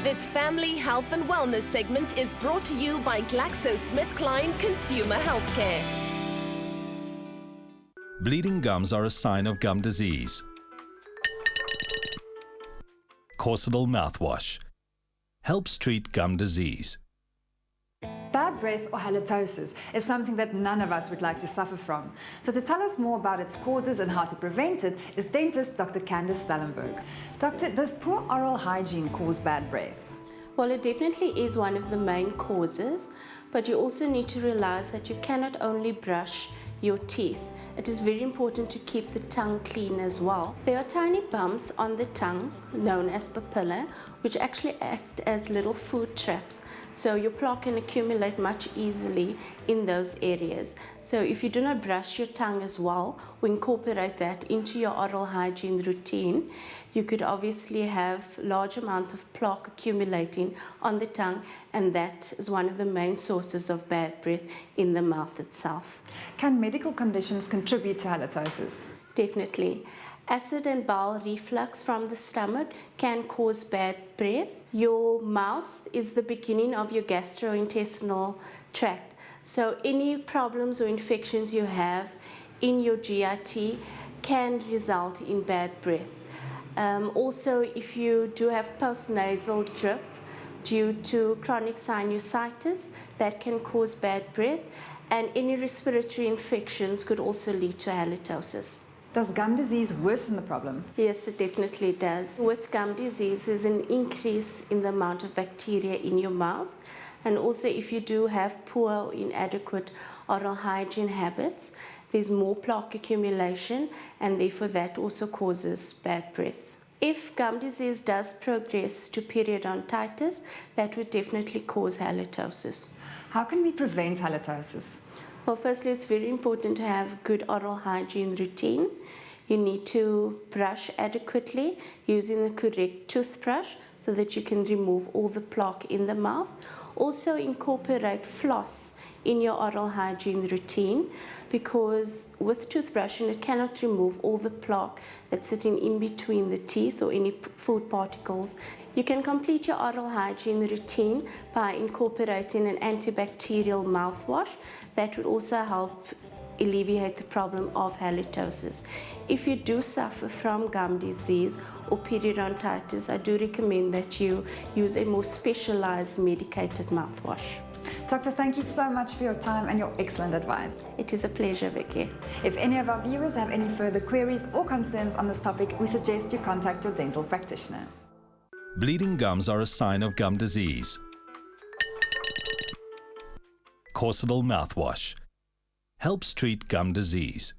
This family health and wellness segment is brought to you by GlaxoSmithKline Consumer Healthcare. Bleeding gums are a sign of gum disease. CORSODYL mouthwash helps treat gum disease. Bad breath or halitosis is something that none of us would like to suffer from. So to tell us more about its causes and how to prevent it is dentist Dr Candice Stellenberg. Doctor, does poor oral hygiene cause bad breath? Well, it definitely is one of the main causes, but you also need to realize that you cannot only brush your teeth. It is very important to keep the tongue clean as well. There are tiny bumps on the tongue, known as papillae, which actually act as little food traps. So your plaque can accumulate much easily in those areas. So if you do not brush your tongue as well, or incorporate that into your oral hygiene routine, you could obviously have large amounts of plaque accumulating on the tongue, and that is one of the main sources of bad breath in the mouth itself. Can medical conditions contribute to halitosis? Definitely. Acid and bowel reflux from the stomach can cause bad breath. Your mouth is the beginning of your gastrointestinal tract. So any problems or infections you have in your GIT can result in bad breath. Also, if you do have postnasal drip due to chronic sinusitis, that can cause bad breath, and any respiratory infections could also lead to halitosis. Does gum disease worsen the problem? Yes, it definitely does. With gum disease, there's an increase in the amount of bacteria in your mouth, and also if you do have poor or inadequate oral hygiene habits, there's more plaque accumulation, and therefore that also causes bad breath. If gum disease does progress to periodontitis, that would definitely cause halitosis. How can we prevent halitosis? Well, firstly, it's very important to have good oral hygiene routine. You need to brush adequately using the correct toothbrush so that you can remove all the plaque in the mouth. Also incorporate floss in your oral hygiene routine, because with toothbrushing it cannot remove all the plaque that's sitting in between the teeth or any food particles. You can complete your oral hygiene routine by incorporating an antibacterial mouthwash. That would also help alleviate the problem of halitosis. If you do suffer from gum disease or periodontitis, I do recommend that you use a more specialized medicated mouthwash. Doctor, thank you so much for your time and your excellent advice. It is a pleasure, Vicky. If any of our viewers have any further queries or concerns on this topic, we suggest you contact your dental practitioner. Bleeding gums are a sign of gum disease. CORSODYL mouthwash helps treat gum disease.